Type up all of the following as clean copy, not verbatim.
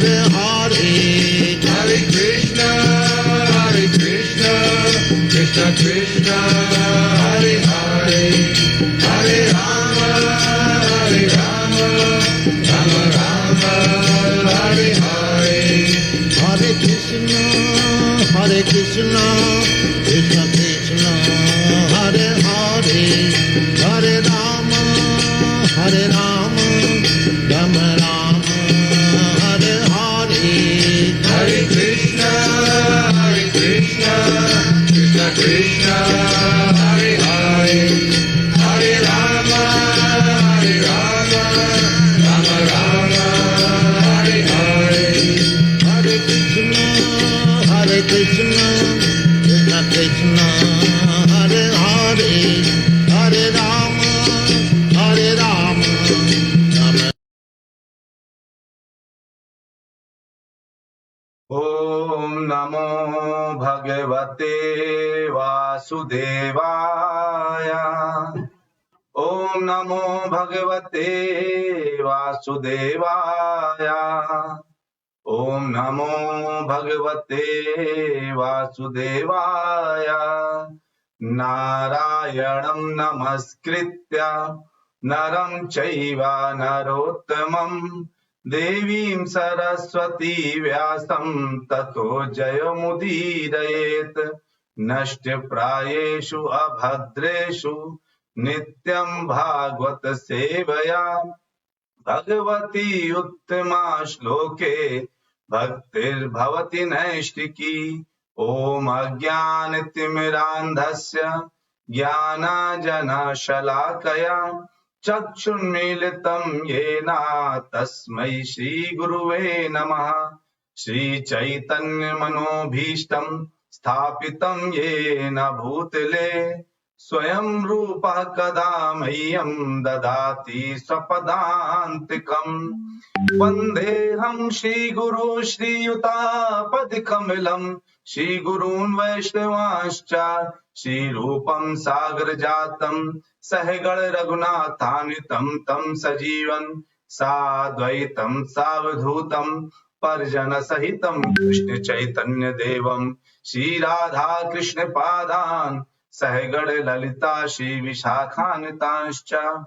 Hare Hare Krishna, Krishna Krishna, Hare Hare, Hare Rama, Rama Rama, Hare Hare. Hare Krishna, Krishna Krishna, Hare Hare, Hare Rama, Rama Rama, Hare Hare. Hare Krishna, Krishna Krishna, Hare Hare, Hare Rama, Rama Rama, Hare Hare. Hare Krishna, Krishna Krishna, Hare Hare, Hare Rama, Rama. Om Namo Bhagavate Vasudevaya. Om Namo Bhagavate Vasudevaya. Om Namo Bhagavate Vasudevaya. Narayanam Namaskritya Naram Chaiva Narottamam Devim Saraswati Vyasam Tato Jayamudirayet. Nashtya Prayeshu Abhadreshu Nityam Bhagvat Sevaya Bhagavati Uttama Shloke Bhaktir Bhavati Naishtiki. Om Ajnanitimmirandhasya Jnana Jana Shalakaya Chakshunmilitam Yena Tasmai Shri Guruve Namaha. Shri Chaitanya Manobhishtam Sthapitam Yena Bhutale Swayam Rupa Kada Mahyam Dadati Swapadantikam. Vandeham Shri Guru Shri Yutapadi Shri Gurun Vaishnavascha Shri Rupam Sagar Jatam Sahagad Raghunatanitam Tam Sajivan Sadvaitam Savadhutam Parjana Sahitam Krishna Chaitanya Devam Shri Radha Krishna Padan Sahagad Lalita Shri Vishakhanitanscha.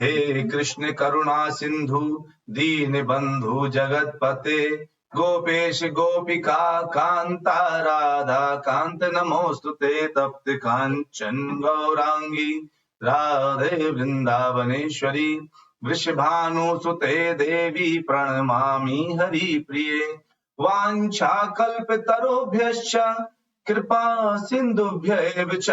हे कृष्ण करुणा सिंधु दीन बंधु जगतपते गोपेश गोपिका कांता राधा कांत नमोस्तुते तप्त कांचन गौरांगी राधे वृंदावनेश्वरी वृषभानुसुते देवी प्रणमामि हरि प्रिये वाञ्छाकल्पतरुभ्यश्च कृपा सिन्धुभ्यैव च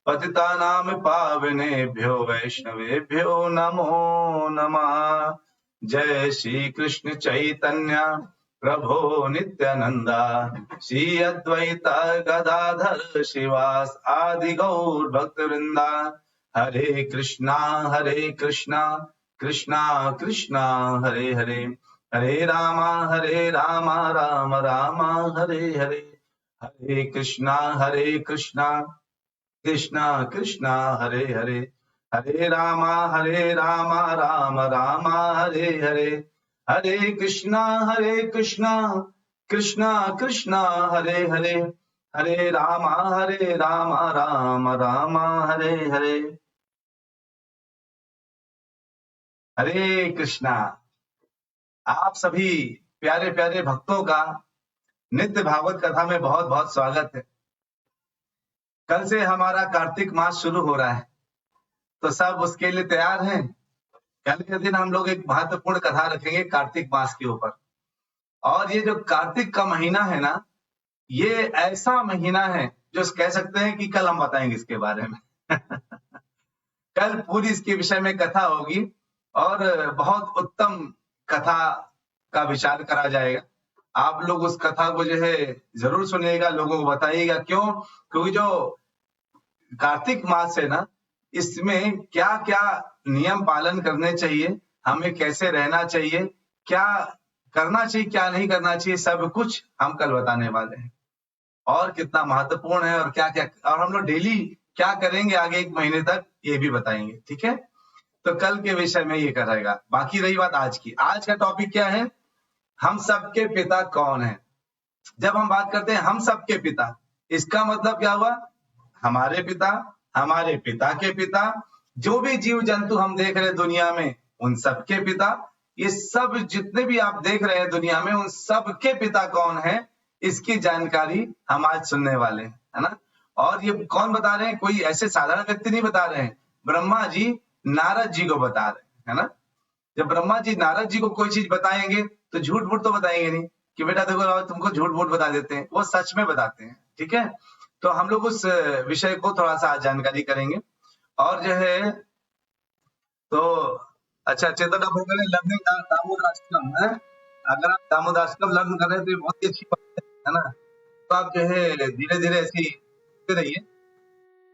पतितानां पावनेभ्यो वैष्णवेभ्यो नमो नमः। जय श्री कृष्ण चैतन्य प्रभो नित्यानंदा श्री अद्वैत गदाधर शिवास आदि गौर भक्तवृंदा। हरे कृष्णा कृष्णा कृष्णा हरे हरे, हरे राम राम राम हरे हरे। हरे कृष्णा कृष्णा कृष्णा हरे हरे, हरे राम राम राम हरे हरे। हरे कृष्णा कृष्णा कृष्णा हरे हरे, हरे राम राम राम हरे हरे। हरे कृष्णा। आप सभी प्यारे प्यारे भक्तों का नित्य भागवत कथा में बहुत बहुत स्वागत है। कल से हमारा कार्तिक मास शुरू हो रहा है, तो सब उसके लिए तैयार हैं। कल के दिन हम लोग एक महत्वपूर्ण कथा रखेंगे कार्तिक मास के ऊपर। और ये जो कार्तिक का महीना है ना, ये ऐसा महीना है जो कह सकते हैं कि कल हम बताएंगे इसके बारे में कल पूरी इसके विषय में कथा होगी और बहुत उत्तम कथा का विचार करा जाएगा। आप लोग उस कथा को जो है जरूर सुनिएगा, लोगों को बताइएगा। क्यों? क्योंकि जो कार्तिक मास है ना, इसमें क्या क्या नियम पालन करने चाहिए, हमें कैसे रहना चाहिए, क्या करना चाहिए क्या नहीं करना चाहिए, सब कुछ हम कल बताने वाले हैं। और कितना महत्वपूर्ण है और क्या क्या, और हम लोग डेली क्या करेंगे आगे एक महीने तक, ये भी बताएंगे। ठीक है, तो कल के विषय में ये करेगा। बाकी रही बात आज की, आज का टॉपिक क्या है? हम सबके पिता कौन है? जब हम बात करते हैं हम सबके पिता, इसका मतलब क्या हुआ? हमारे पिता के पिता, जो भी जीव जंतु हम देख रहे हैं दुनिया में, उन सबके पिता। ये सब जितने भी आप देख रहे हैं दुनिया में, उन सबके पिता कौन है, इसकी जानकारी हम आज सुनने वाले हैं, है ना। और ये कौन बता रहे हैं? कोई ऐसे साधारण व्यक्ति नहीं बता रहे हैं, ब्रह्मा जी नारद जी को बता रहे हैं, है ना। जब ब्रह्मा जी नारद जी को कोई चीज बताएंगे तो झूठ मूठ तो बताएंगे नहीं कि बेटा देखो तुमको झूठ मूठ बता देते हैं, वो सच में बताते हैं, ठीक है। तो हम लोग उस विषय को थोड़ा सा जानकारी करेंगे। और जो है तो अच्छा, चेतन आप लर्निंग दामोदराष्टकम है, अगर आप दामोदराष्टकम लर्न कर रहे हैं तो ये बहुत ही अच्छी बात है ना। तो आप जो है धीरे धीरे ऐसी रहिए,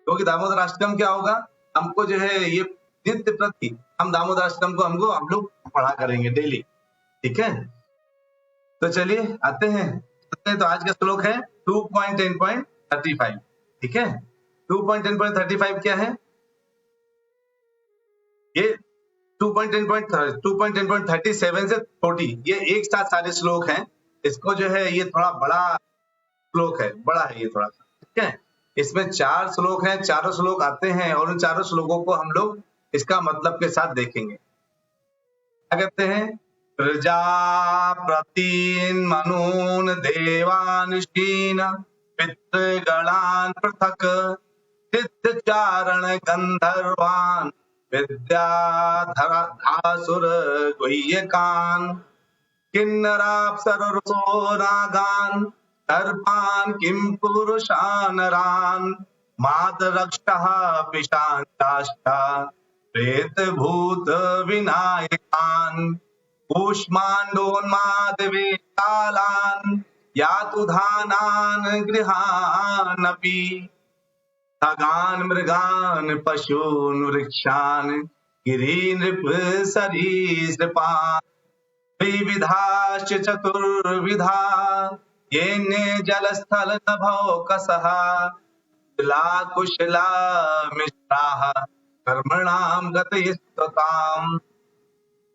क्योंकि दामोदराष्टकम क्या होगा, हमको जो है ये नित्य प्रति हम दामोदराष्टकम को हम लोग पढ़ा करेंगे डेली, ठीक है। तो चलिए आते हैं। तो आज का श्लोक है 2.10.35, ठीक है। 2.10.35 क्या है? ये 2.10.37 से 40, ये एक साथ सारे श्लोक हैं। इसको जो है ये थोड़ा बड़ा श्लोक है, बड़ा है ये थोड़ा सा, ठीक है। इसमें 4 श्लोक हैं, चारों श्लोक आते हैं और उन चारों श्लोकों को हम लोग इसका मतलब के साथ देखेंगे। क्या कहते हैं? प्रजापतीन् मनून् देवांशीन् पितृगणान् पृथक् सिद्धचारण गंधर्वान् विद्याधरासुर गुह्यकान् किन्नराप्सरसो नागान् सर्पान् किं पुरुषानरान् मातरक्षः पिशाचाश्च प्रेतभूत विनायकान् कूष्माण्डोन्मादवेतालान् यातुधानान् गृहानपि खगान् मृगान् पशून् वृक्षान् गिरीनृपसरीसृपान् त्रिविधाश्च चतुर्विधा येने जलस्थल नभोकसः कुशला मिश्राः कर्मणां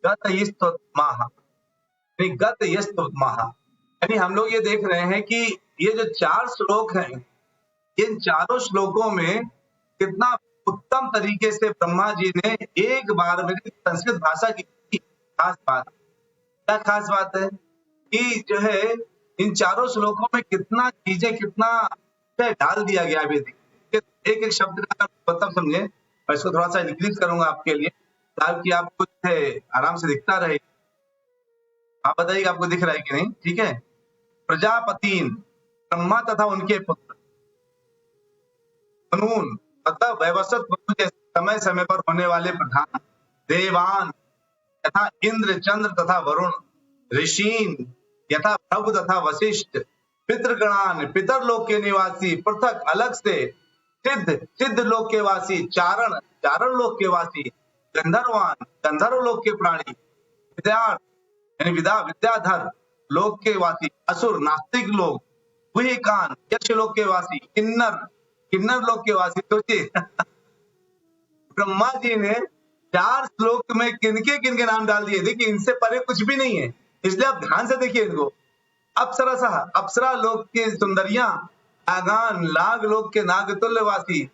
गतयस्तुत्माः। यानी हम लोग ये देख रहे हैं कि ये जो 4 श्लोक हैं, इन चारों श्लोकों में कितना उत्तम तरीके से ब्रह्मा जी ने एक बार में संस्कृत भाषा की खास बात, क्या खास बात है कि जो है इन चारों श्लोकों में कितना चीजें, कितना डाल दिया गया। अभी एक एक शब्द का मतलब समझे, मैं इसको थोड़ा सा इंक्रीज करूंगा आपके लिए ताकि आपको आराम से दिखता रहे। आप बताइए आपको दिख रहा है कि नहीं, ठीक है। प्रजापतीन, ब्रह्मा तथा उनके पुत्र, मनून मतलब वैवस्वत के समय समय पर होने वाले प्रधान, देवान तथा इंद्र चंद्र तथा वरुण, ऋषीन यथा प्रभु तथा वशिष्ठ, पितृगणान पितरलोक के निवासी, पृथक अलग से, सिद्ध लोक के वासी, चारण लोक के वासी, गंधर्वान गंधर्व लोक के प्राणी, विद्याधर लोक के वासी, असुर नास्तिक लोग, गुह्यकान यक्ष लोक के वासी, किन्नर लोक के वासी। सोचिए ब्रह्मा जी ने 4 श्लोक में किनके नाम डाल दिए। देखिए इनसे परे कुछ भी नहीं है, इसलिए आप ध्यान से देखिए इनको। अप्सरा लोक के सुंदरियां, नागान लाग लोक के नागतुल्य वासी,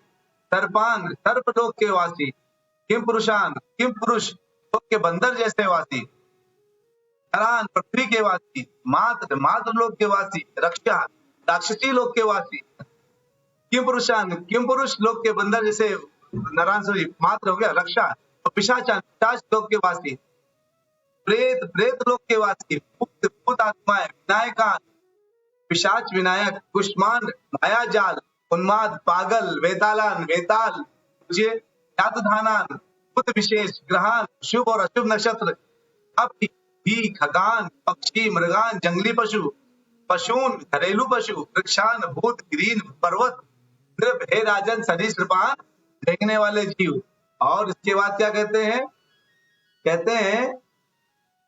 सर्पान सर्प लोक के वासी, किम पुरुष लोक के बंदर जैसे वासी, हरान पृथ्वी के वासी, मात्र लोक के वासी, रक्षा राक्षसी लोक के वासी, किम पुरुष लोक के बंदर जैसे नारायण सॉरी मात्र हो गया, रक्षा, और पिशाच लोक के वासी, प्रेत लोक के वासी, भूत आत्माएं, विनायकान पिशाच विनायक, कुष्मान मायाजाल, उन्माद पागल, वेताल, यातुधानान बुद्ध विशेष, ग्रहान शुभ और अशुभ नक्षत्र, भी खगान पक्षी, मृगान जंगली पशु, पशून घरेलू पशु, वृक्षान भूत, गिरीन पर्वत, नृप हे राजन सरीसृपान देखने वाले जीव। और इसके बाद क्या कहते हैं?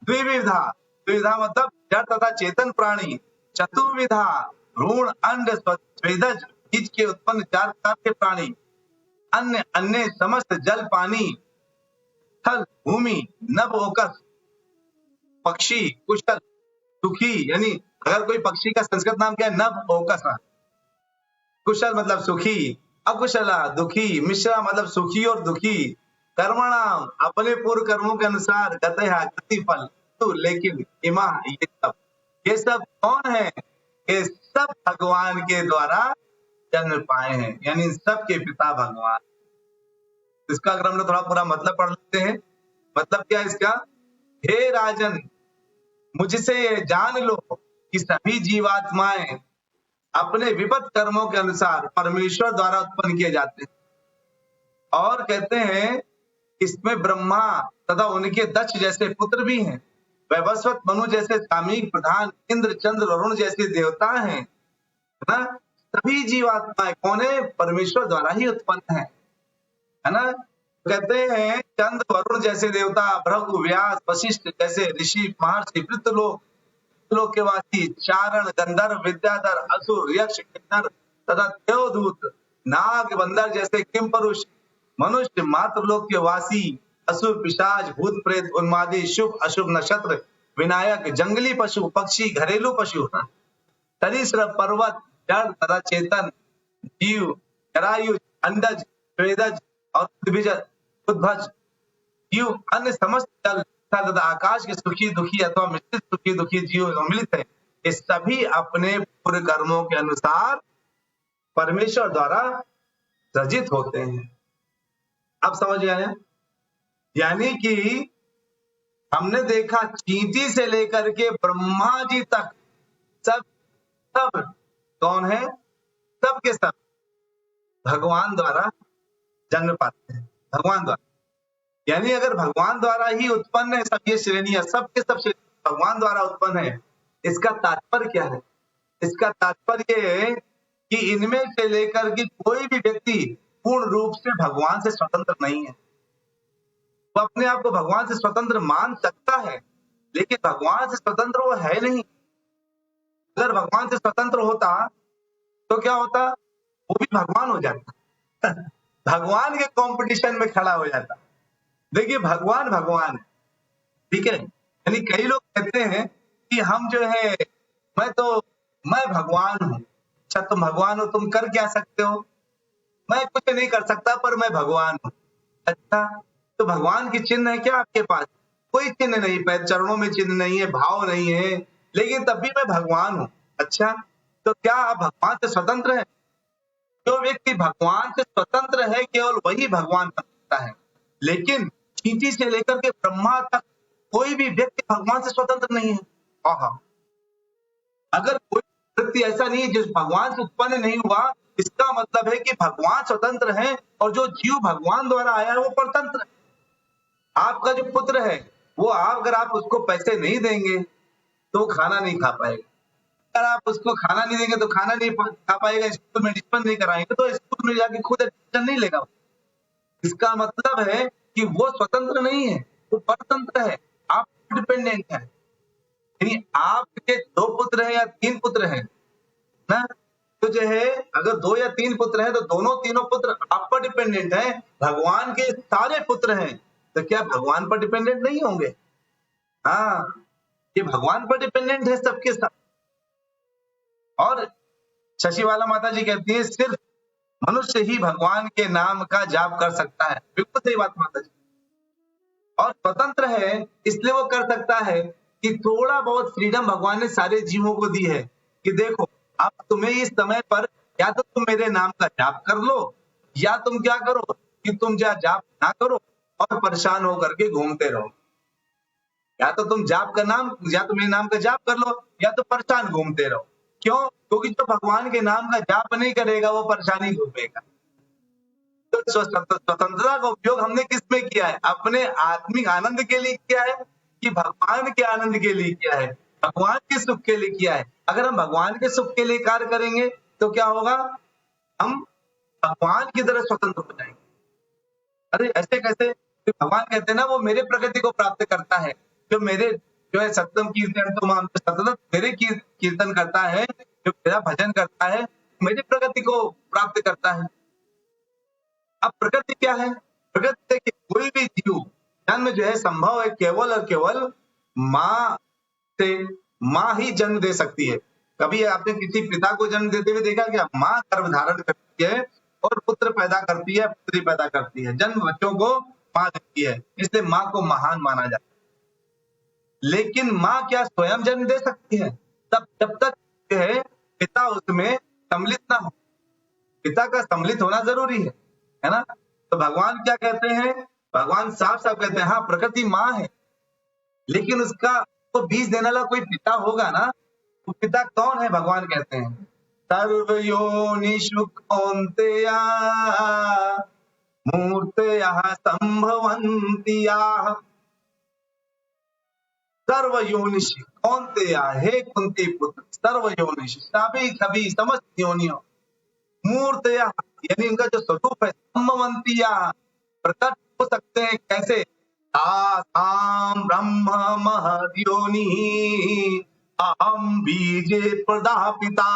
द्विविधा मतलब जड़ तथा चेतन प्राणी, चतुर्विधा भ्रूण अंड स्वेदज बीज के उत्पन्न 4 प्रकार के प्राणी, अन्य समस्त जल पानी, थल भूमि, नभ ओकस पक्षी, कुशल सुखी, यानी अगर कोई पक्षी का संस्कृत नाम क्या है, नभ ओकसा। कुशल मतलब सुखी, अकुशला दुखी, मिश्रा मतलब सुखी और दुखी। कर्मणाम अपने पूर्व कर्मों के अनुसार गतया गति फल, तो लेकिन इमा ये सब कौन है? ये सब भगवान के द्वारा जन्म पाए हैं, यानी सबके पिता भगवान। इसका अगर हम लोग थोड़ा पूरा मतलब पढ़ लेते हैं, मतलब क्या है इसका? हे राजन, मुझसे ये जान लो कि सभी जीवात्माएं अपने विपत कर्मों के अनुसार परमेश्वर द्वारा उत्पन्न किए जाते हैं। और कहते हैं इसमें ब्रह्मा तथा उनके दक्ष जैसे पुत्र भी हैं, वैवस्वत मनु जैसे सामयिक प्रधान, इंद्र चंद्र वरुण जैसे देवता हैं, है ना। सभी जीवात्माएं कौन है? परमेश्वर द्वारा ही उत्पन्न है ना। कहते हैं चंद्र वरुण जैसे देवता, भृगु व्यास वशिष्ठ जैसे ऋषि महर्षि, पितृलोक लोक के वासी, चारण गंधर्व विद्याधर असुर यक्ष किन्नर तथा देवदूत, नाग बंदर जैसे किम पुरुष, मनुष्य मातृलोक के वासी, असुर पिशाच भूत प्रेत उन्मादी, शुभ अशुभ नक्षत्र विनायक, जंगली पशु पक्षी घरेलू पशु, सरीसृप पर्वत जड़ तथा चेतन जीव, जरायु अंडज स्वेदज और उद्भज जीव, अन्य समस्त जल तथा आकाश के सुखी दुखी अथवा मिश्रित सुखी दुखी जीव सम्मिलित है, ये सभी अपने पूर्व कर्मों के अनुसार परमेश्वर द्वारा सृजित होते हैं। अब समझ आया? यानी कि हमने देखा चींटी से लेकर के ब्रह्मा जी तक सब सब कौन है? सब के सब भगवान द्वारा जन्म पाते हैं, भगवान द्वारा। यानी अगर भगवान द्वारा ही उत्पन्न है सब ये श्रेणियां, सबके सब भगवान द्वारा उत्पन्न है, इसका तात्पर्य क्या है? इसका तात्पर्य है कि इनमें से लेकर के कोई भी व्यक्ति पूर्ण रूप से भगवान से स्वतंत्र नहीं है। वो अपने आप को भगवान से स्वतंत्र मान सकता है, लेकिन भगवान से स्वतंत्र वो है नहीं। अगर भगवान से स्वतंत्र होता तो क्या होता? वो भी भगवान हो जाता भगवान के कंपटीशन में खड़ा हो जाता। देखिए भगवान भगवान है, ठीक है। यानी कई लोग कहते हैं कि हम जो है मैं भगवान हूं। अच्छा तुम भगवान हो, तुम कर क्या सकते हो? मैं कुछ नहीं कर सकता पर मैं भगवान हूं। अच्छा तो भगवान की चिन्ह है क्या आपके पास? कोई चिन्ह नहीं, पैर चरणों में चिन्ह नहीं है, भाव नहीं है, लेकिन तब भी मैं भगवान हूं। अच्छा तो क्या आप भगवान से स्वतंत्र है? जो व्यक्ति भगवान से स्वतंत्र है केवल वही भगवान बन सकता है, लेकिन चींटी से लेकर के ब्रह्मा तक कोई भी व्यक्ति भगवान से स्वतंत्र नहीं है। आहा, अगर कोई व्यक्ति ऐसा नहीं है जिस भगवान से उत्पन्न नहीं हुआ, इसका मतलब है कि भगवान स्वतंत्र है और जो जीव भगवान द्वारा आया है वो परतंत्र है। आपका जो पुत्र है वो अगर आप उसको पैसे नहीं देंगे तो वो खाना नहीं खा पाएगा। अगर आप उसको खाना नहीं देंगे तो खाना नहीं खा पाएगा, स्कूल में एडमिशन नहीं कराएंगे तो स्कूल में जाके खुद एडमिशन नहीं लेगा। इसका मतलब है कि वो स्वतंत्र नहीं है, वो परतंत्र है, आप डिपेंडेंट है। यानी आपके 2 पुत्र हैं या 3 पुत्र हैं ना, तो जो है अगर 2 या 3 पुत्र हैं तो दोनों तीनों पुत्र आप पर डिपेंडेंट है। भगवान के सारे पुत्र हैं तो क्या भगवान पर डिपेंडेंट नहीं होंगे? हाँ, ये भगवान पर डिपेंडेंट है सबके सब। और शशिवाला माता जी कहती है सिर्फ मनुष्य ही भगवान के नाम का जाप कर सकता है। बिल्कुल सही बात माता जी। और स्वतंत्र है इसलिए वो कर सकता है कि थोड़ा बहुत फ्रीडम भगवान ने सारे जीवों को दी है कि देखो अब तुम्हें इस समय पर या तो तुम मेरे नाम का जाप कर लो या तुम क्या करो कि तुम जाप ना करो और परेशान होकर के घूमते रहो। या तो तुम या तो मेरे नाम का जाप कर लो या तो परेशान घूमते रहो। क्यों? क्योंकि जो भगवान के नाम का जाप नहीं करेगा वो परेशानी घूमेगा। तो स्वतंत्रता का उपयोग हमने किस में किया है? अपने आत्मिक आनंद के लिए किया है कि भगवान के आनंद के लिए किया है? भगवान के सुख के लिए किया है। अगर हम भगवान के सुख के लिए कार्य करेंगे तो क्या होगा? हम भगवान की तरह स्वतंत्र हो जाएंगे। अरे ऐसे कैसे? तो भगवान कहते हैं ना वो मेरे प्रकृति को प्राप्त करता है, जो है सत्यम कीर्तन तो हम सतत मेरे कीर्तन करता है, जो मेरा भजन करता है मेरी प्रकृति को प्राप्त करता है। अब प्रकृति क्या है? प्रकृति के कोई भी जीव जन्म जो है संभव है केवल और केवल माँ से माँ ही जन्म दे सकती है। कभी आपने किसी पिता को जन्म देते हुए देखा क्या? माँ गर्भ धारण करती है और पुत्र पैदा करती है, पुत्री पैदा करती है, जन्म बच्चों को माँ देती है, इसलिए माँ को महान माना जाता है। लेकिन माँ क्या स्वयं जन्म दे सकती है? तब जब तक जो है पिता उसमें सम्मिलित ना हो। पिता का सम्मिलित होना जरूरी है ना? तो भगवान क्या कहते हैं? भगवान साफ साफ कहते हैं, हाँ प्रकृति माँ है, लेकिन उसका तो बीज देने वाला कोई पिता होगा ना। वो पिता कौन है? भगवान कहते हैं सर्वयोनिषु कौन्तेय मूर्तयः संभवन्ति याः। सर्वयोनिषु कौन्तेय, हे कुंती पुत्र, सर्वयोनिषु सभी समस्त योनियों, मूर्तयः यानी इनका जो स्वरूप है, संभवन्ति याः प्रकट हो सकते हैं। कैसे? तासाम ब्रह्म महद्योनि अहम बीजे प्रदापिता।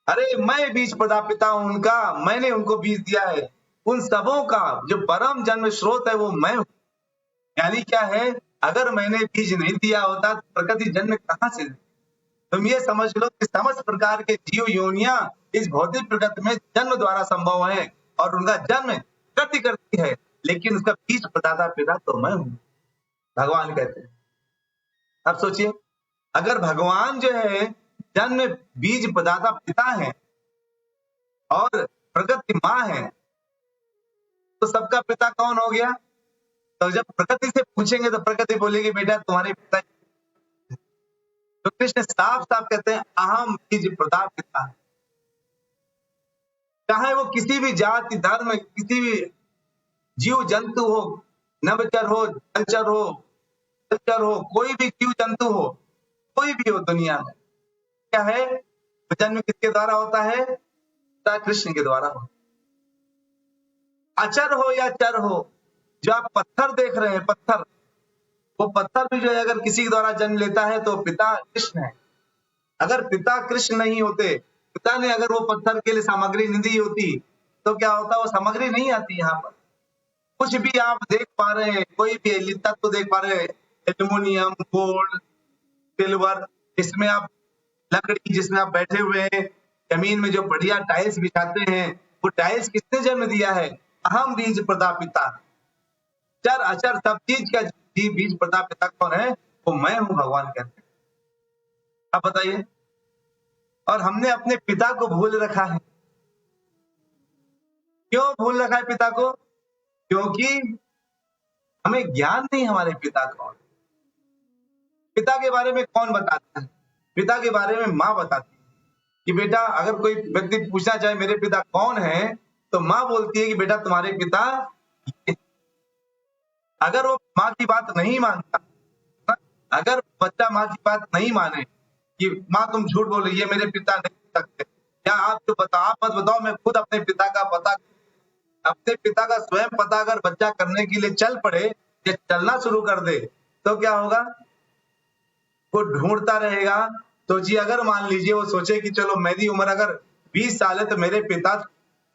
अरे मैं बीज प्रदापिता हूं उनका, मैंने उनको बीज दिया है। उन सबों का जो परम जन्म स्रोत है वो मैं हूं। यानी क्या है? अगर मैंने बीज नहीं दिया होता तो प्रकृति जन्म कहां से? तुम ये समझ लो कि समस्त प्रकार के जीव योनियां इस भौतिक प्रकृति में जन्म द्वारा संभव है और उनका जन्म प्रकृति करती है, लेकिन उसका बीज प्रदाता पिता तो मैं हूं, भगवान कहते हैं। अब सोचिए, अगर भगवान जो है जन्म बीज प्रदाता पिता है और प्रकृति माँ है, तो सबका पिता कौन हो गया? तो जब प्रकृति से पूछेंगे तो प्रकृति बोलेगी बेटा तुम्हारे पिता। तो कृष्ण साफ साफ कहते हैं अहम बीज प्रदापिता। चाहे वो किसी भी जाति धर्म, किसी भी जीव जंतु हो, नभचर हो, जलचर हो, जलचर हो, कोई भी जीव जंतु हो, कोई भी हो दुनिया में, क्या है? जन्म किसके द्वारा होता है? कृष्ण के द्वारा हो। अचर हो या चर हो, जो आप पत्थर देख रहे हैं, पत्थर, वो पत्थर भी जो है अगर किसी के द्वारा जन्म लेता है तो पिता कृष्ण है। अगर पिता कृष्ण नहीं होते, पिता ने अगर वो पत्थर के लिए सामग्री नहीं दी होती तो क्या होता? वो सामग्री नहीं आती। यहाँ पर कुछ भी आप देख पा रहे हैं, कोई भी तत्व तो देख पा रहे हैं, एल्युमिनियम, गोल्ड, सिल्वर, इसमें आप लकड़ी जिसमें आप बैठे हुए हैं, जमीन में जो बढ़िया टाइल्स बिछाते हैं, वो टाइल्स किसने जन्म दिया है? अहम बीज प्रदापिता। चर अचर सब चीज का बीज प्रदापिता कौन है? वो मैं हूं, भगवान कहते हैं। अब बताइए, और हमने अपने पिता को भूल रखा है। क्यों भूल रखा है पिता को? क्योंकि हमें ज्ञान नहीं हमारे पिता कौन। पिता के बारे में कौन बताता है? पिता के बारे में माँ बताती है कि बेटा, अगर कोई व्यक्ति पूछना चाहे मेरे पिता कौन है, तो माँ बोलती है कि बेटा तुम्हारे पिता। अगर वो माँ की बात नहीं मानता, अगर बच्चा माँ की बात नहीं माने कि माँ तुम झूठ बोल रही है, मेरे पिता नहीं हो सकते, क्या आप जो बताओ, आप मत बताओ, मैं खुद अपने पिता का पता, अपने पिता का स्वयं पता अगर बच्चा करने के लिए चल पड़े या चलना शुरू कर दे तो क्या होगा? वो ढूंढता रहेगा। तो जी अगर मान लीजिए वो सोचे कि चलो मेरी उम्र अगर 20 साल है तो मेरे पिता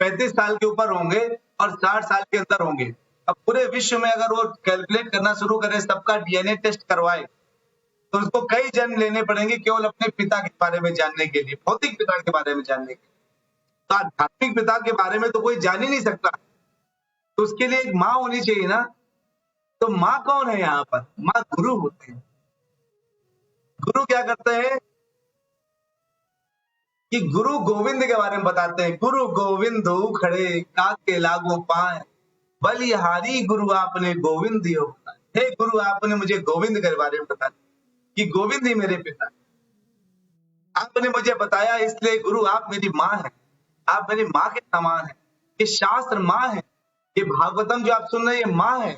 35 साल के ऊपर होंगे और 60 साल के अंदर होंगे। अब पूरे विश्व में अगर वो कैलकुलेट करना शुरू करे, सबका डीएनए टेस्ट करवाए, तो उसको कई जन्म लेने पड़ेंगे केवल अपने पिता के बारे में जानने के लिए, भौतिक पिता के बारे में जानने के लिए। तो आध्यात्मिक पिता के बारे में तो कोई जान ही नहीं सकता, तो उसके लिए एक माँ होनी चाहिए ना। तो माँ कौन है यहाँ पर? माँ गुरु होते हैं। गुरु क्या करते हैं कि गुरु गोविंद के बारे में बताते हैं। गुरु गोविंद खड़े काके लागो पाए, बलिहारी गुरु आपने गोविंद दियो। हे गुरु, आपने मुझे गोविंद के बारे में बताया कि गोविंद ही मेरे पिता, आपने मुझे बताया, इसलिए गुरु आप मेरी माँ है, आप मेरी माँ के समान है। ये शास्त्र माँ है, ये भागवतम जो आप सुन रहे हैं ये माँ है।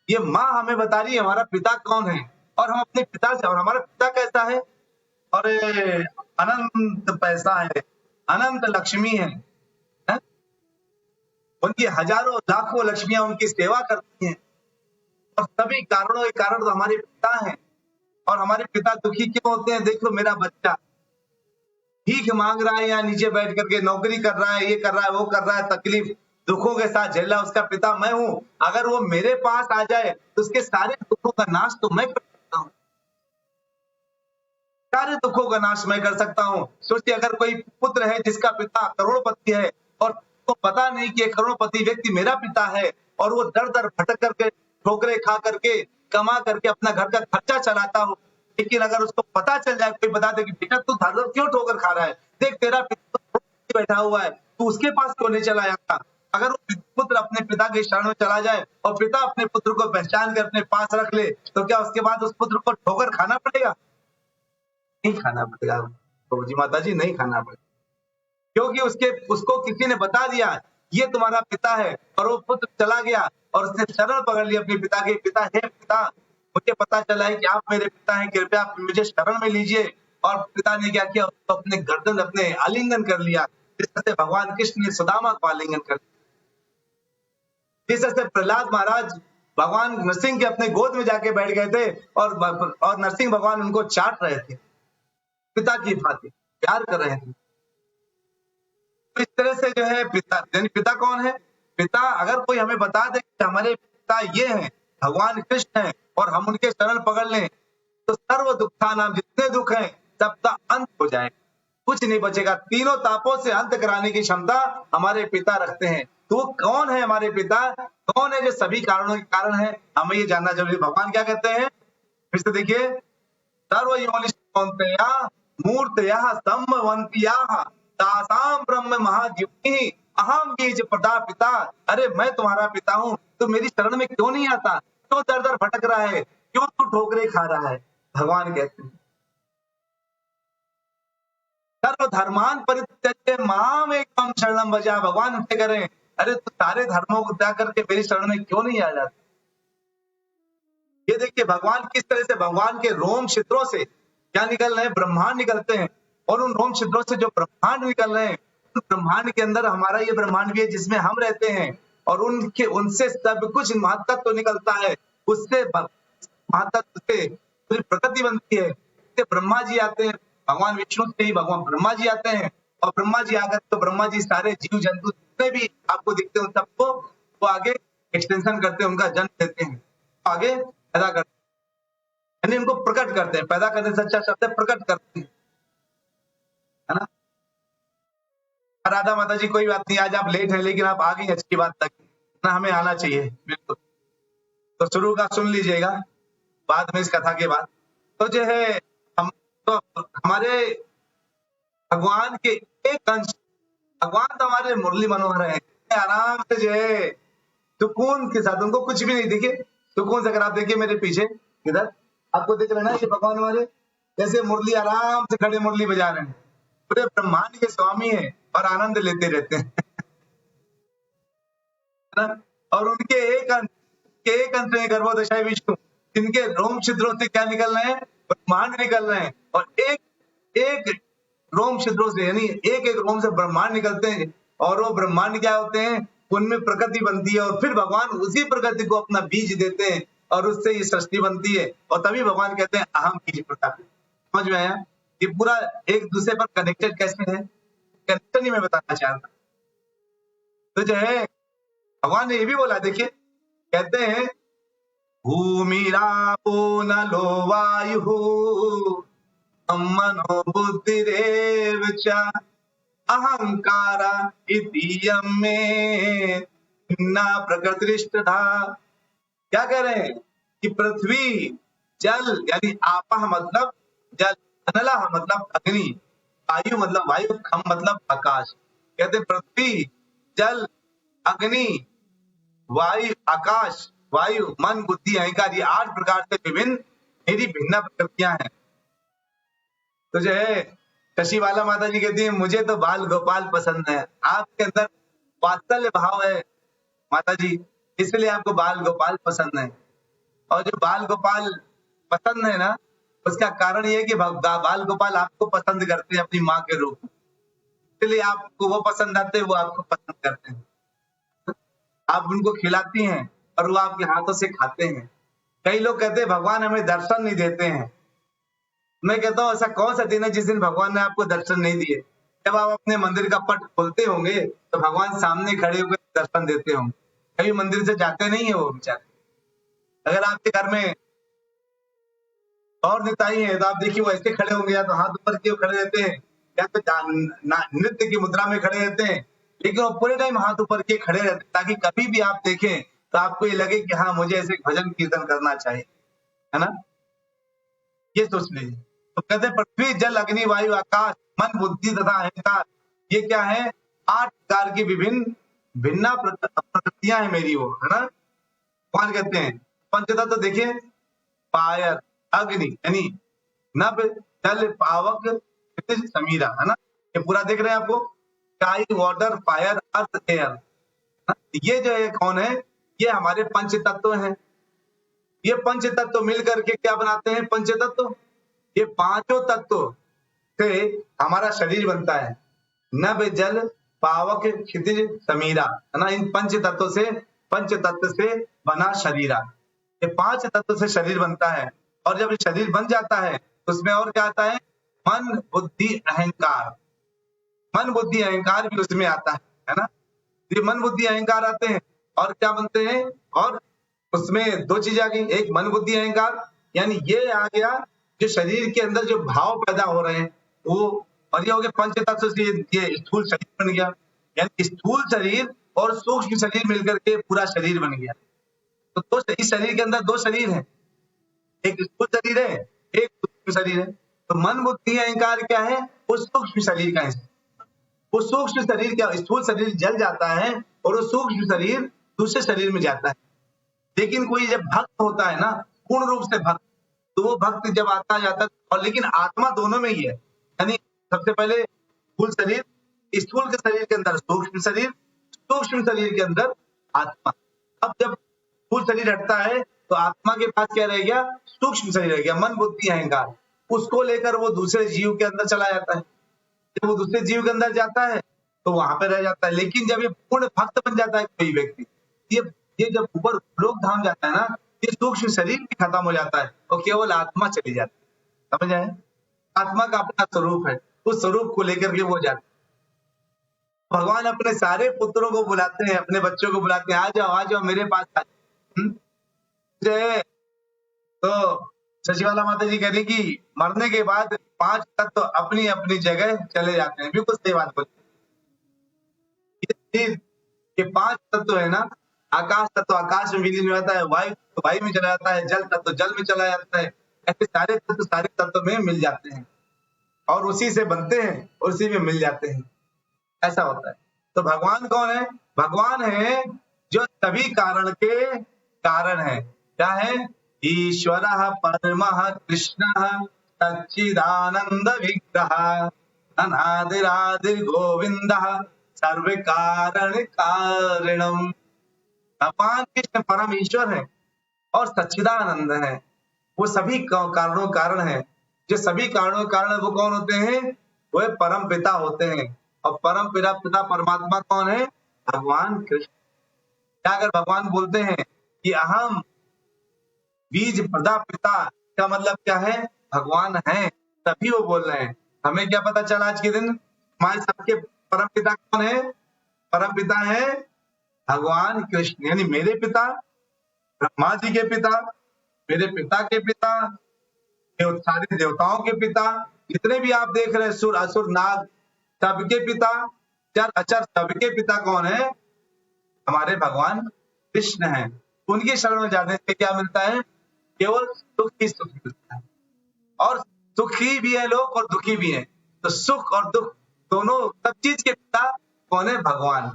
ये माँ हमें बता रही है हमारा पिता कौन है, और हम अपने पिता से, और हमारा पिता कैसा है? और अनंत पैसा है, अनंत लक्ष्मी है, उनकी हजारों लाखों लक्ष्मियां उनकी सेवा करती हैं, और सभी कारणों के कारण तो हमारे पिता हैं। और हमारे पिता दुखी क्यों होते हैं? देखो मेरा बच्चा भीख मांग रहा है, या नीचे बैठ करके नौकरी कर रहा है, ये कर रहा है, वो कर रहा है, तकलीफ दुखों के साथ झेल रहा, उसका पिता मैं हूं। अगर वो मेरे पास आ जाए तो उसके सारे दुखों का नाश तो मैं कर सकता हूं। सारे दुखों का नाश मैं कर सकता हूँ। सोचिए अगर कोई पुत्र है जिसका पिता करोड़पति है और तो पता नहीं कि ये करोड़पति व्यक्ति मेरा पिता है और वो दर दर भटक करके ठोकरे खा करके कमा करके अपना घर का खर्चा चलाता हो, लेकिन अगर उसको पता चल जाए, कोई बता दे कि बेटा तू दर दर क्यों ठोकर खा रहा है, देख तेरा पिता तो बैठा हुआ है, तू उसके पास क्यों नहीं चला जाता। अगर वो पुत्र अपने पिता के शरण में चला जाए और पिता अपने पुत्र को पहचान कर अपने पास रख ले, तो क्या उसके बाद उस पुत्र को ठोकर खाना पड़ेगा? नहीं खाना पड़ेगा तो जी माता जी, नहीं खाना पड़ेगा, क्योंकि उसको किसी ने बता दिया ये तुम्हारा पिता है, और वो पुत्र चला गया और उसने शरण पकड़ ली अपने पिता के, पिता है पिता मुझे पता चला है कि आप मेरे पिता हैं, कृपया आप मुझे शरण में लीजिए। और पिता ने क्या किया, उसको अपने गर्दन अपने आलिंगन कर लिया। जिस तरह से भगवान कृष्ण ने सुदामा को आलिंगन कर लिया, जिस तरह से प्रहलाद महाराज भगवान नरसिंह के अपने गोद में जाके बैठ गए थे और नरसिंह भगवान उनको चाट रहे थे, पिता की भांति प्यार कर रहे थे। तो इस तरह से जो है पिता, यानी पिता कौन है? पिता अगर कोई हमें बता दे कि हमारे पिता ये हैं, भगवान कृष्ण हैं, और हम उनके शरण पकड़ लें, तो सर्व दुखा नाम, जितने दुख हैं सबका अंत हो जाएगा, कुछ नहीं बचेगा। तीनों तापों से अंत कराने की क्षमता हमारे पिता रखते हैं। तो कौन है हमारे पिता? कौन है जो सभी कारणों के कारण है? हमें ये जानना जरूरी। भगवान क्या कहते हैं फिर से देखिए, सर्वयोनिष्ठया मूर्तया संभवन्त्या तासाम ब्रह्म महाद्युति अहम बीज प्रदापिता। अरे मैं तुम्हारा पिता हूँ, तो मेरी शरण में क्यों नहीं आता? क्यों दर दर भटक रहा है? क्यों तू ठोकरे खा रहा है? भगवान कहते हैं सर्वधर्मान परित्यज्य माम एकम शरणम भजा। भगवान उनसे करें, अरे तू सारे धर्मों को त्याग करके मेरी शरण में क्यों नहीं आ जाता? ये देखिए भगवान किस तरह से, भगवान के रोम छिद्रों से क्या निकल रहे हैं? ब्रह्मांड निकलते हैं, और उन रोम छिद्रों से जो ब्रह्मांड निकल रहे हैं, उन ब्रह्मांड के अंदर हमारा ये ब्रह्मांड भी है जिसमें हम रहते हैं, और उनसे सब कुछ महातत्व तो निकलता है, उससे महातत्व से पूरी प्रकृति बनती है। ब्रह्मा जी आते हैं, भगवान विष्णु से ही भगवान ब्रह्मा जी आते हैं, और ब्रह्मा जी आकर तो ब्रह्मा जी सारे जीव जंतु जितने भी आपको दिखते हैं सबको वो आगे एक्सटेंशन करते हैं, उनका जन्म देते हैं, आगे पैदा करते हैं, यानी उनको प्रकट करते हैं। पैदा करने से अच्छा शब्द है प्रकट करते हैं, है ना। राधा माता जी कोई बात नहीं, आज आप लेट हैं लेकिन आप आ गई, अच्छी बात तक ना, हमें आना चाहिए बिल्कुल। तो शुरू का सुन लीजिएगा बाद में इस कथा के बाद। तो जो है हम तो हमारे भगवान के एक अंश, भगवान तो हमारे मुरली मनोहर है, आराम से जो है सुकून के साथ, उनको कुछ भी नहीं दिखे, सुकून से। अगर आप देखिए मेरे पीछे इधर आपको दिख रहा है ना, ये भगवान हमारे जैसे मुरली आराम से खड़े मुरली बजा रहे हैं, पूरे ब्रह्मांड के स्वामी हैं और आनंद लेते रहते हैं ना। और उनके एक अंश में गर्भोदशा विष्णु, जिनके रोम छिद्रों से क्या निकल रहे हैं? ब्रह्मांड निकल रहे हैं, और एक रोम छिद्रों से, यानी एक रोम से ब्रह्मांड निकलते हैं, और वो ब्रह्मांड क्या होते हैं? उनमें प्रकृति बनती है, और फिर भगवान उसी प्रकृति को अपना बीज देते हैं, और उससे ये सृष्टि बनती है, और तभी भगवान कहते हैं अहम बीज प्रताप। समझ में आया? ये पूरा एक दूसरे पर कनेक्टेड कैसे है, कनेक्शन ही मैं बताना चाहता। तो जो है भगवान ने ये भी बोला, देखिए कहते हैं भूमिरापो नलो वायु मनो बुद्धिरेव च अहंकारा इति में न प्रकृतिष्ठा। क्या कह रहे हैं कि पृथ्वी, जल यानी आपा मतलब जल, अनलह मतलब अग्नि, वायु मतलब वायु, खम मतलब आकाश। कहते पृथ्वी, जल, अग्नि, वायु, आकाश, वायु, मन, बुद्धि, अहंकार, ये 8 प्रकार से विभिन्न मेरी भिन्न प्रकृतियां हैं। तो जो है शशि वाला माता जी कहती है मुझे तो बाल गोपाल पसंद है। आपके अंदर वात्सल्य भाव है माता जी, इसलिए आपको बाल गोपाल पसंद है। और जो बाल गोपाल पसंद है ना, उसका कारण ये है कि बाल गोपाल आपको पसंद करते हैं अपनी माँ के रूप में, इसलिए आपको वो पसंद आते हैं, वो आपको पसंद करते हैं। आप उनको खिलाती हैं और वो आपके हाथों से खाते हैं। कई लोग कहते हैं भगवान हमें दर्शन नहीं देते हैं। मैं कहता हूँ ऐसा कौन सा दिन है जिस दिन भगवान ने आपको दर्शन नहीं दिए? जब आप अपने मंदिर का पट खोलते होंगे तो भगवान सामने खड़े होकर दर्शन देते होंगे। कभी मंदिर से जाते नहीं है वो बेचारे। अगर आपके घर में और निताई है तो आप देखिए वो ऐसे खड़े होंगे, या तो हाथ ऊपर किए खड़े रहते हैं, या तो नृत्य की मुद्रा में खड़े रहते हैं, लेकिन वो पूरे टाइम हाथ ऊपर किए खड़े रहते हैं, ताकि कभी भी आप देखें तो आपको ये लगे कि हाँ मुझे ऐसे भजन कीर्तन करना चाहिए, है ना। ये सोच लीजिए। तो कहते हैं पृथ्वी जल अग्नि वायु आकाश मन बुद्धि तथा अहंकार, ये क्या है, 8 प्रकार की विभिन्न भिन्ना प्रकृतियां है मेरी, वो है ना। कौन कहते हैं पंचतत्व, तो देखिए फायर अग्नि यानी नभ जल पावक क्षितिज समीरा, है ना। ये पूरा देख रहे हैं आपको, sky water fire earth air, ये जो है कौन है, ये हमारे पंच तत्व हैं। ये पंच तत्व मिल करके क्या बनाते हैं, पंच तत्व। ये पांचों तत्व से हमारा शरीर बनता है, नभ जल पावक क्षितिज समीरा, है ना। इन पंच तत्व से बना शरीरा, ये 5 तत्व से शरीर बनता है। और जब शरीर बन जाता है तो उसमें और क्या आता है, मन बुद्धि अहंकार, मन बुद्धि अहंकार भी उसमें आता है ना। ये मन बुद्धि अहंकार आते हैं और क्या बनते हैं, और उसमें 2 चीजें आ गई, एक मन बुद्धि अहंकार, यानी ये आ गया जो शरीर के अंदर जो भाव पैदा हो रहे हैं वो, और ये हो गया पंच तत्व से ये स्थूल शरीर बन गया, यानी स्थूल शरीर और सूक्ष्म शरीर मिलकर के पूरा शरीर बन गया। तो इस शरीर के अंदर 2 शरीर हैं, एक स्थूल शरीर है, एक सूक्ष्म शरीर है। तो मन बुद्धि अहंकार क्या है, उस सूक्ष्म शरीर का हिस्सा। वो सूक्ष्म शरीर क्या, स्थूल शरीर जल जाता है और वो सूक्ष्म शरीर दूसरे शरीर में जाता है। लेकिन कोई जब भक्त होता है ना, पूर्ण रूप से भक्त, तो वो भक्त जब आता जाता है, और लेकिन आत्मा दोनों में ही है, यानी सबसे पहले स्थूल शरीर, स्थूल के शरीर के अंदर सूक्ष्म शरीर, सूक्ष्म शरीर के अंदर आत्मा। अब जब स्थूल शरीर हटता है तो आत्मा के पास क्या रह गया, सूक्ष्म शरीर रह गया, मन बुद्धि अहंकार, उसको लेकर वो दूसरे जीव के अंदर चला जाता है। जब वो दूसरे जीव के अंदर जाता है तो वहां पे रह जाता है। लेकिन जब ये पूर्ण भक्त बन जाता है कोई व्यक्ति, ये जब ऊपर लोक धाम जाता है ना, ये सूक्ष्म शरीर भी खत्म हो जाता है और केवल आत्मा चली जाती है, समझ आए। आत्मा का अपना स्वरूप है, उस स्वरूप को लेकर के वो जाता है। भगवान अपने सारे पुत्रों को बुलाते हैं, अपने बच्चों को बुलाते हैं, आ जाओ मेरे पास आ जाओ। तो शशिवाला माता जी कह रही कि मरने के बाद 5 तत्व अपनी अपनी जगह चले जाते हैं, बिल्कुल सही बात बोली। ये 5 तत्व है ना, आकाश तत्व आकाश में विलीन हो जाता है, वायु तत्व वायु में चला जाता है, जल तत्व जल में चला जाता है, ऐसे सारे तत्व में मिल जाते हैं और उसी से बनते हैं, उसी में मिल जाते हैं, ऐसा होता है। तो भगवान कौन है, भगवान है जो सभी कारण के कारण है। क्या है, ईश्वर परमः कृष्ण सच्चिदानंद विग्रह अनादिरादिर गोविंद सर्व कारण कारणम। भगवान कृष्ण परम ईश्वर है और सच्चिदानंद है, वो सभी कारणों कारण है। जो सभी कारणों कारण वो कौन होते हैं, वो परम पिता होते हैं। और परम पिता परमात्मा कौन है, भगवान कृष्ण। क्या अगर भगवान बोलते हैं कि अहम बीज प्रदा पिता, का मतलब क्या है, भगवान है, तभी वो बोल रहे हैं। हमें क्या पता चला आज के दिन, हमारे सबके परम पिता कौन है, परम पिता है भगवान कृष्ण, यानी मेरे पिता, ब्रह्मा जी के पिता, मेरे पिता के पिता, सारे देवताओं के पिता, जितने भी आप देख रहे हैं सुर असुर नाग, सबके पिता, चर अचर सबके पिता कौन है, हमारे भगवान कृष्ण हैं। उनकी शरण में जाने से क्या मिलता है, केवल सुख ही सुख मिलता है। और सुखी भी है लोग और दुखी भी है, तो सुख और दुख दोनों सब चीज के पिता कौन है, भगवान।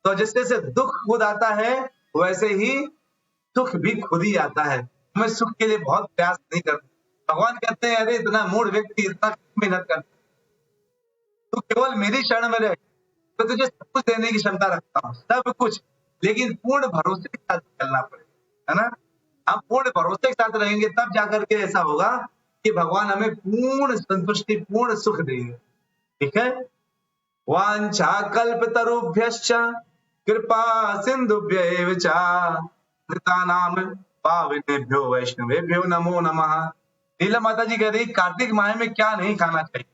तो जिससे से दुख खुद आता है वैसे ही सुख भी खुद ही आता है। हमें सुख के लिए बहुत प्रयास नहीं करते। भगवान कहते हैं अरे इतना मूढ़ व्यक्ति इतना मेहनत कर, तू केवल मेरी शरण में रहे तो तुझे सब कुछ देने की क्षमता रखता हूँ, सब कुछ, लेकिन पूर्ण भरोसे के साथ चलना पड़ेगा, है ना। हम पूर्ण भरोसे के साथ रहेंगे तब जाकर के ऐसा होगा कि भगवान हमें पूर्ण संतुष्टि पूर्ण सुख देंगे। ठीक है, वांछा कल्पतरुभ्यश्च कृपा सिंधुभ्यैव च कृतानाम पावनेभ्यो वैष्णवेभ्यो नमो नमः। नीलम माता जी कह रही कार्तिक माह में क्या नहीं खाना चाहिए।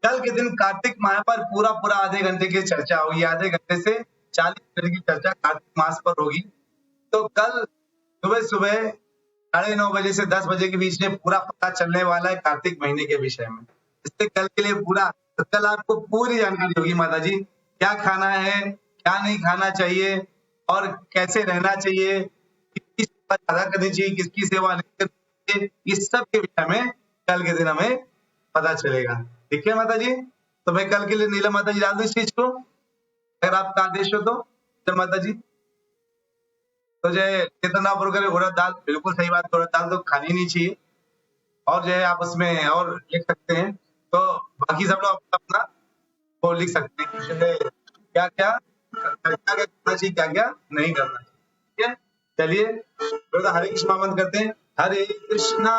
कल के दिन कार्तिक माह पर पूरा आधे घंटे की चर्चा होगी, आधे घंटे से 40 मिनट की चर्चा कार्तिक मास पर होगी। तो कल सुबह 9:30 से 10 बजे के बीच में पूरा पता चलने वाला है कार्तिक महीने के विषय में। इससे कल के लिए पूरा, तो कल आपको पूरी जानकारी होगी माता जी, क्या खाना है, क्या नहीं खाना चाहिए और कैसे रहना चाहिए, किसकी सेवा ज्यादा करनी चाहिए, किसकी सेवा नहीं करनी चाहिए, इस सब के विषय में कल के दिन हमें पता चलेगा। ठीक है माता जी, तो मैं कल के लिए नीलम माता जी डाल दूं इस चीज को, अगर आपका आदेश हो तो। जय माता जी। तो जो है चेतनापुर करे उड़द दाल, बिल्कुल सही बात, उड़द दाल तो खानी नहीं चाहिए। और जो है आप उसमें और लिख सकते हैं, तो बाकी सब लोग अपना वो लिख सकते हैं कि जो है क्या क्या करना चाहिए, क्या क्या नहीं करना चाहिए। ठीक है, चलिए तो हरे कृष्ण मंत्र करते हैं। हरे कृष्णा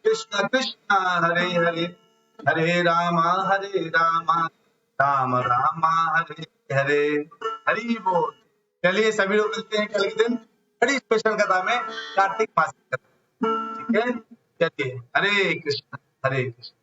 कृष्णा कृष्णा हरे हरे, हरे रामा राम राम हरे हरे, हरि बोल। चलिए सभी लोग मिलते हैं कल के दिन बड़ी स्पेशल कथा में, कार्तिक मास की कथा। ठीक है, चलिए हरे कृष्ण हरे कृष्ण।